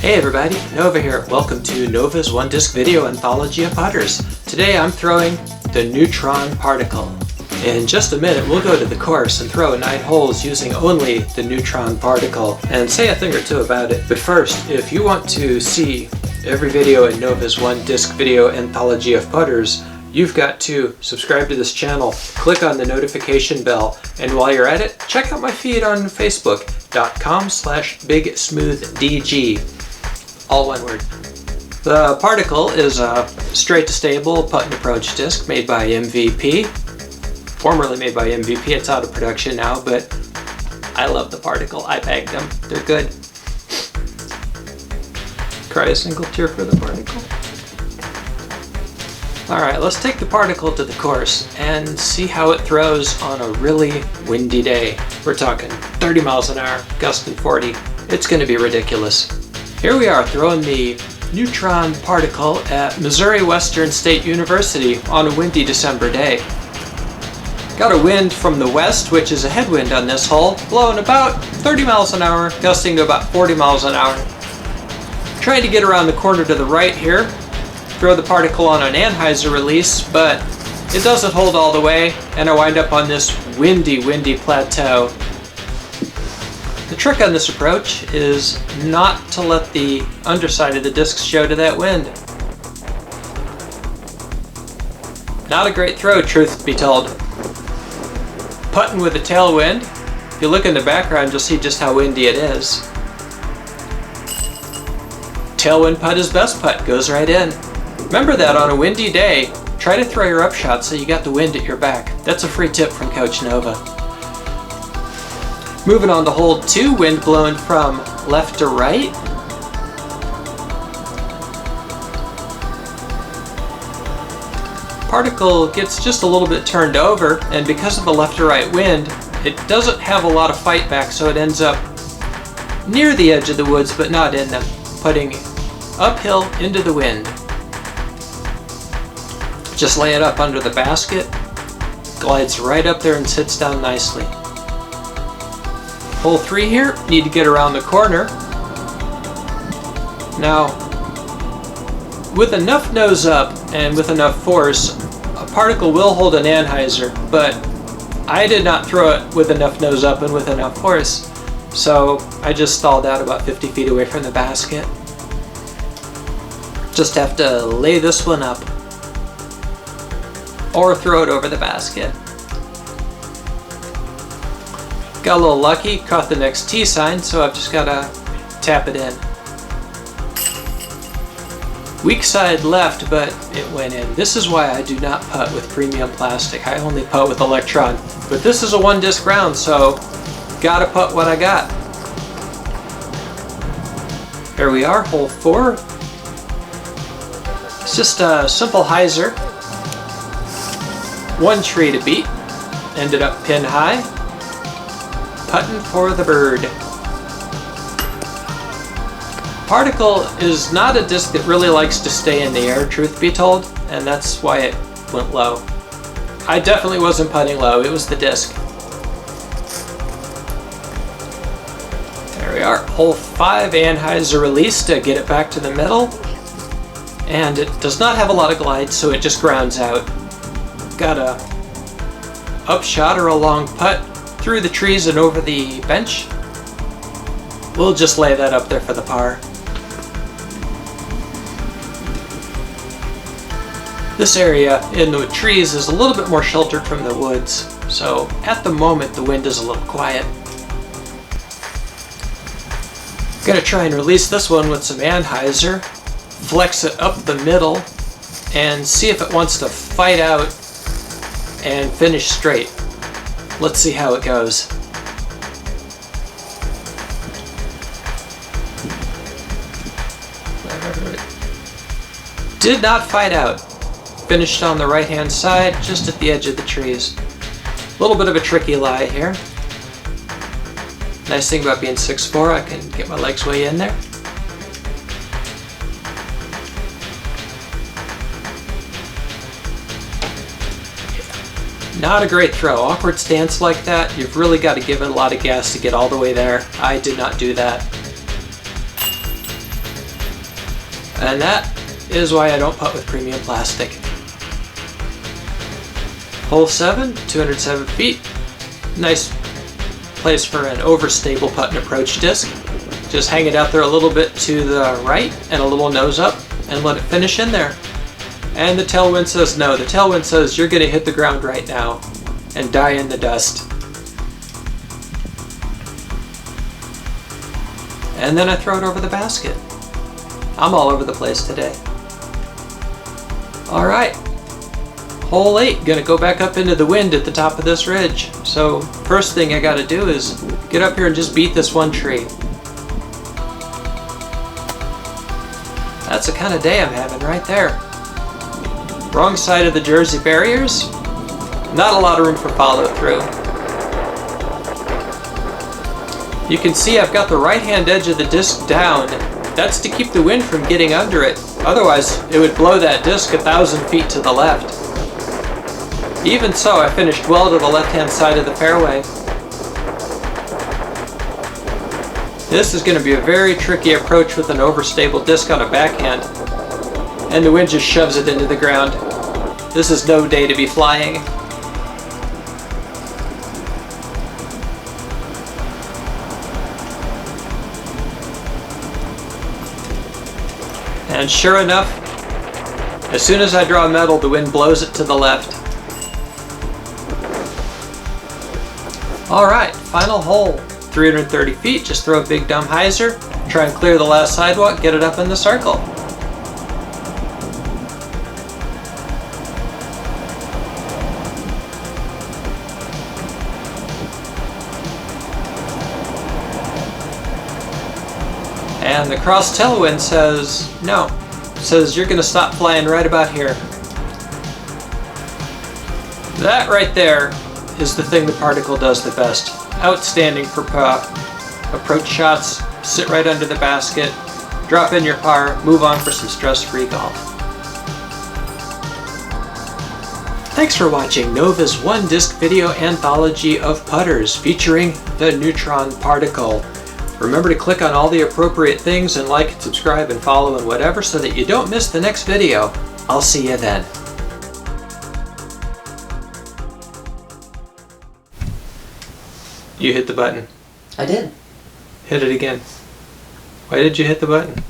Hey everybody, Nova here. Welcome to Nova's one disc video anthology of putters. Today I'm throwing the Neutron Particle. In just a minute we'll go to the course and throw 9 holes using only the Neutron Particle and say a thing or two about it. But first, if you want to see every video in Nova's one disc video anthology of putters, you've got to subscribe to this channel, click on the notification bell, and while you're at it, check out my feed on Facebook.com/BigSmoothDG. All one word. The Particle is a straight-to-stable putt and approach disc made by MVP. Formerly made by MVP. It's out of production now, but I love the Particle. I bagged them. They're good. Cry a single tear for the Particle. Alright, let's take the Particle to the course and see how it throws on a really windy day. We're talking 30 miles an hour, gusting 40. It's going to be ridiculous. Here we are throwing the Neutron Particle at Missouri Western State University on a windy December day. Got a wind from the west, which is a headwind on this hole, blowing about 30 miles an hour, gusting to about 40 miles an hour. Trying to get around the corner to the right here, throw the Particle on an Anheuser release, but it doesn't hold all the way, and I wind up on this windy plateau. The trick on this approach is not to let the underside of the disc show to that wind. Not a great throw, truth be told. Putting with a tailwind, if you look in the background you'll see just how windy it is. Tailwind putt is best putt, goes right in. Remember that on a windy day, try to throw your upshot so you got the wind at your back. That's a free tip from Coach Nova. Moving on to hole 2, wind blowing from left to right. Particle gets just a little bit turned over, and because of the left to right wind, it doesn't have a lot of fight back, so it ends up near the edge of the woods but not in them, putting uphill into the wind. Just lay it up under the basket, glides right up there and sits down nicely. Hole 3 here, need to get around the corner. Now, with enough nose up and with enough force, a Particle will hold an Anheuser, but I did not throw it with enough nose up and with enough force, so I just stalled out about 50 feet away from the basket. Just have to lay this one up or throw it over the basket. Got a little lucky, caught the next T sign, so I've just got to tap it in. Weak side left, but it went in. This is why I do not putt with premium plastic. I only putt with Electron. But this is a one disc round, so gotta putt what I got. Here we are, hole 4. It's just a simple hyzer. One tree to beat. Ended up pin high. Putting for the bird. Particle is not a disc that really likes to stay in the air, truth be told, and that's why it went low. I definitely wasn't putting low, it was the disc. There we are, hole 5, Anheuser release to get it back to the middle. And it does not have a lot of glide, so it just grounds out. Got a upshot or a long putt through the trees and over the bench. We'll just lay that up there for the par. This area in the trees is a little bit more sheltered from the woods, so at the moment the wind is a little quiet. Gonna try and release this one with some Anheuser, flex it up the middle, and see if it wants to fight out and finish straight. Let's see how it goes. Did not fight out. Finished on the right hand side, just at the edge of the trees. A little bit of a tricky lie here. Nice thing about being 6'4", I can get my legs way in there. Not a great throw. Awkward stance like that, you've really got to give it a lot of gas to get all the way there. I did not do that. And that is why I don't putt with premium plastic. Hole 7, 207 feet. Nice place for an overstable putt and approach disc. Just hang it out there a little bit to the right and a little nose up and let it finish in there. And the tailwind says no. The tailwind says you're going to hit the ground right now and die in the dust. And then I throw it over the basket. I'm all over the place today. Alright, hole 8, gonna go back up into the wind at the top of this ridge. So first thing I gotta do is get up here and just beat this one tree. That's the kind of day I'm having right there. Wrong side of the Jersey barriers. Not a lot of room for follow through. You can see I've got the right hand edge of the disc down. That's to keep the wind from getting under it. Otherwise, it would blow that disc 1,000 feet to the left. Even so, I finished well to the left-hand side of the fairway. This is going to be a very tricky approach with an overstable disc on a backhand. And the wind just shoves it into the ground. This is no day to be flying. And sure enough, as soon as I draw metal, the wind blows it to the left. Alright, final hole. 330 feet, just throw a big dumb hyzer, try and clear the last sidewalk, get it up in the circle. And the cross tailwind says no. It says you're going to stop flying right about here. That right there is the thing the Particle does the best. Outstanding for approach shots, sit right under the basket, drop in your par, move on for some stress-free golf. Thanks for watching Nova's one-disc video anthology of putters featuring the Neutron Particle. Remember to click on all the appropriate things and like and subscribe and follow and whatever so that you don't miss the next video. I'll see you then. You hit the button. I did. Hit it again. Why did you hit the button?